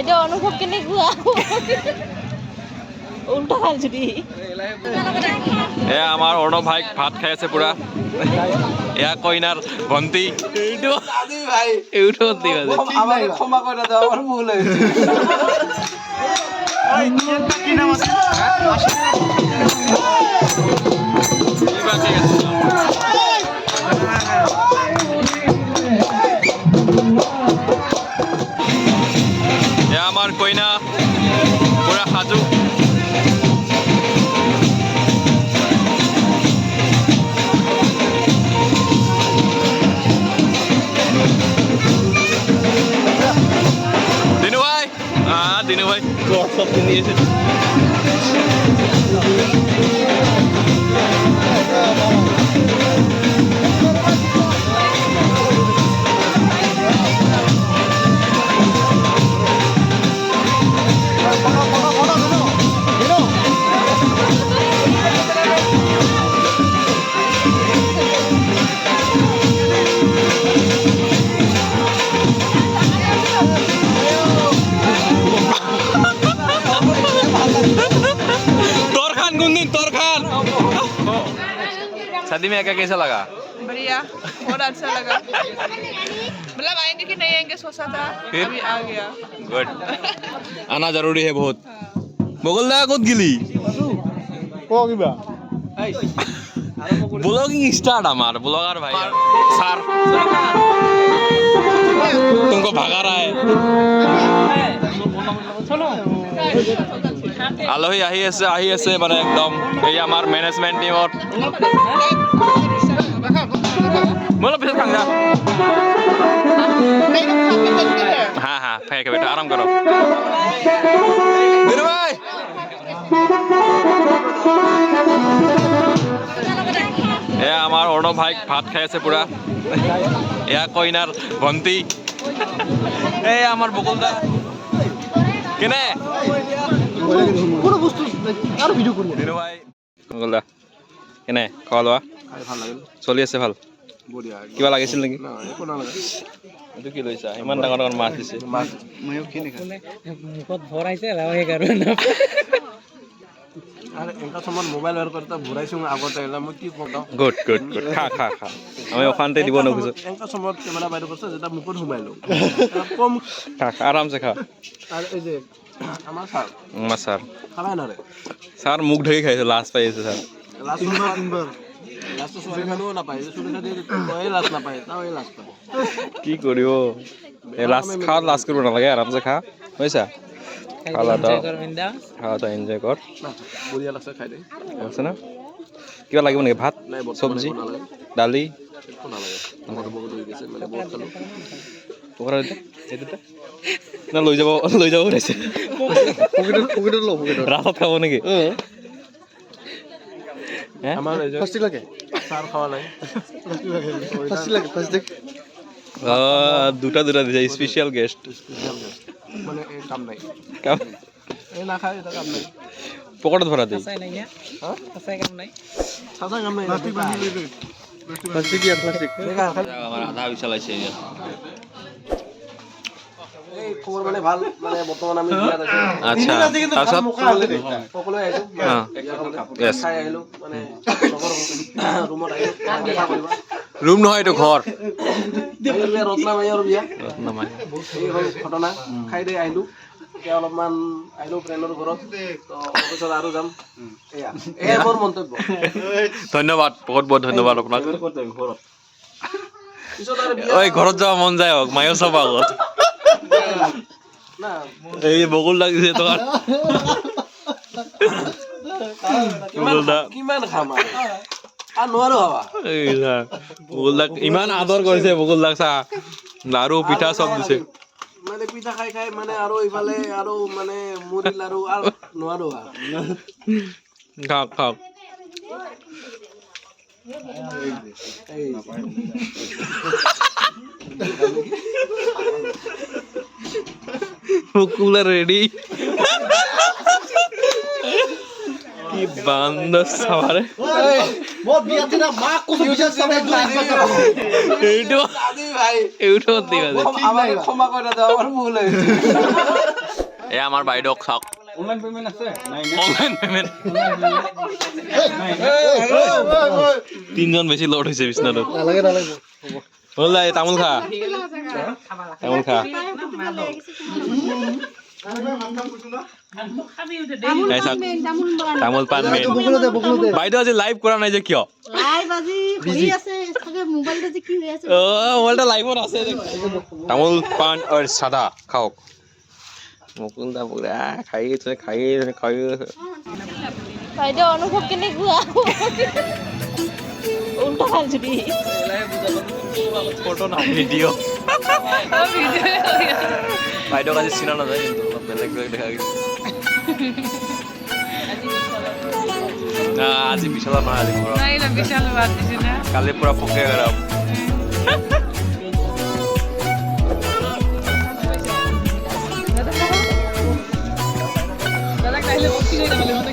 বাইদেউ অনুভৱ কেনেকুৱা উল্টা ভাল যদি এয়া আমাৰ অৰ্ণৱ ভাইক ভাত খাই আছে পুৰা এয়া কইনাৰ ভণ্টি এয়া আমাৰ কইনা পুৰা সাজু দিনু ভাই গড় সব নিয়েছে शादी में क्या कैसा लगा? बढ़िया, बहुत अच्छा लगा। मतलब आएंगे कि नहीं आएंगे सोचा था, अभी आ गया। गुड। आना जरूरी है बहुत। बगल दा कौन गिली? कौन की बा? ब्लॉगिंग स्टार्ट हमारा ब्लॉगर भाई। सर तुमको भगा रहा है। আলহী আহি আছে মানে একদম এই আমাৰ মেনেজমেন্ট টিমত बोलो पिछले खांगा हाँ हाँ फेंक बेटा आराम करो दिनू भाई এয়া আমাৰ অৰ্ণৱ ভাইক ভাত খাই আছে পুৰা এয়া কইনাৰ ভণ্টি এয়া আমাৰ বকুলদা কেনে কোনো বস্তু আর ভিডিও করব দিনু ভাই বকুলদা কেনে খাওয়া দাওয়া ভাল লাগিল চলি আছে ভাল বঢ়িয়া কিবা লাগিছিল নেকি না একো নালাগে এইটো কি লৈছা ইমান ডাঙৰ ডাঙৰ মাছ দিছে মাছ ময়ো কি নেখা মুখত ভৰাইছে ৰাওহে কাৰণে আরে এনেকা সময় মোবাইল বের করতে ঘুরাইছো আগতে এলা মই কি কম গুড গুড গুড খা খা খা আমি অশান্তি দিব নোখোজো এনেকা সময় ক্যামেরা বাইরে করছে যেটা মুখত ঘুমাইলো কম খা খা আরামসে খা আর এই যে আমার স্যার আমার স্যার খাবাই না রে স্যার মুখ ঢেকে খাইছে লাস্ট পাইছে স্যার লাস্ট তিনবার লাস্ট সুরে খানো না পাই সুরে খাদি কই লাস্ট না পাই তাও এই লাস্ট পাই কি করিব এ লাস্ট খা লাস্ট করব না লাগে আরামসে খা হইছা খালা দাও খাওয়া দাও এনজয় কর না বঢ়িয়া লাগছে খাই দে আছে না কিবা লাগিব নেকি ভাত সবজি ডালি একো নালাগে আমার বহুত হয়ে গেছে মানে বহুত খালো পকৰা দিতে এদিতে না লৈ যাব ওলাইছে পকেটৰ লো পকেটৰ ৰাস্তাত খাব নেকি আমার এই যে ফাস্টি লাগে স্যার খাওয়া নাই ফাস্টি লাগে ফাস্টি দুটা দিছে স্পেশাল গেস্ট মানে এই কাম নাই কাম এই না খাই এটা কাম নাই পকেটত ভরা দেই নাই না হ্যাঁ আছে কাম নাই সাদা কাম নাই প্লাস্টিক বানি লই প্লাস্টিক কি প্লাস্টিক দেখা আমার আধা বিছালাইছে এই খবর মানে ভাল মানে বর্তমান আমি বিয়াত আছি আচ্ছা তাৰপিছত সকলো আইছো ইয়েস খাই আহিলো মানে লগৰ ৰুমত আহিলো দেখা কৰিবা ৰুম নহয় এটো ঘৰ ৰত্না মাইৰ বিয়া নামাই এই হ'ল ঘটনা খাই দে আহিলো এতিয়া অলপমান আহিলো ফ্ৰেণ্ডৰ ঘৰত তো অফিচত আৰু যাম এয়া মোৰ মন্তব্য ধন্যবাদ বহুত বহুত ধন্যবাদ আপোনাক পিছত আৰু ওই ঘৰত যাব মন যায় হোক মায়ো সব আগত না এই বকুল লাগিছে তোমার কিমান খাম আৰু নোৱাৰো হবা বকুল দাক ইমান আদৰ কৰিছে বকুল দাক চা লাৰু পিঠা সব দিছে মানে পিঠা খাই খাই মানে আৰু ইফালে আৰু মানে মুড়ি লাৰু আৰু নোৱাৰো খাওক খাওক বকুল রেডি কি বান্দর সাবারে বহুত বিয়াতে না মা কোসো বিয়া সবাই এইটো দাদি ভাই এইটো দিবা আমাকে ক্ষমা করে দাও আমার ভুল হয়েছে এয়া আমাৰ বাইদেউক চাওক অনলাইন পেমেন্ট আছে নাই অনলাইন পেমেন্ট তিনজন বেছি লড হৈছে বিছনাটোত নালাগে নালাগে হ'ল এই তামোল খা তামোল খা এই চাওক, তামোল পাণ মেইন বাইদেউ আজি লাইভ কৰা নাই যে কিয় মোবাইলটা লাইভত আছে তামোল পাণ আৰু চাদা খাওক মুকুলদা পুৰা খাই বাইদেউ অনুভৱ কেনেকুৱা উল্টা ভাল ছুটি ফটো না ভিডিঅ' বাইদেউক আজি চিনা নাযায় কিন্তু অলপ বেলেগ বেলেগ দেখা গৈছে আজি বিশালত নহয় আজি ঘৰত নাই না বিশাল বাদ দিছি না কালি পুৰা পকিয়া গৰম দাদা খাইলে বসি যাই না বলে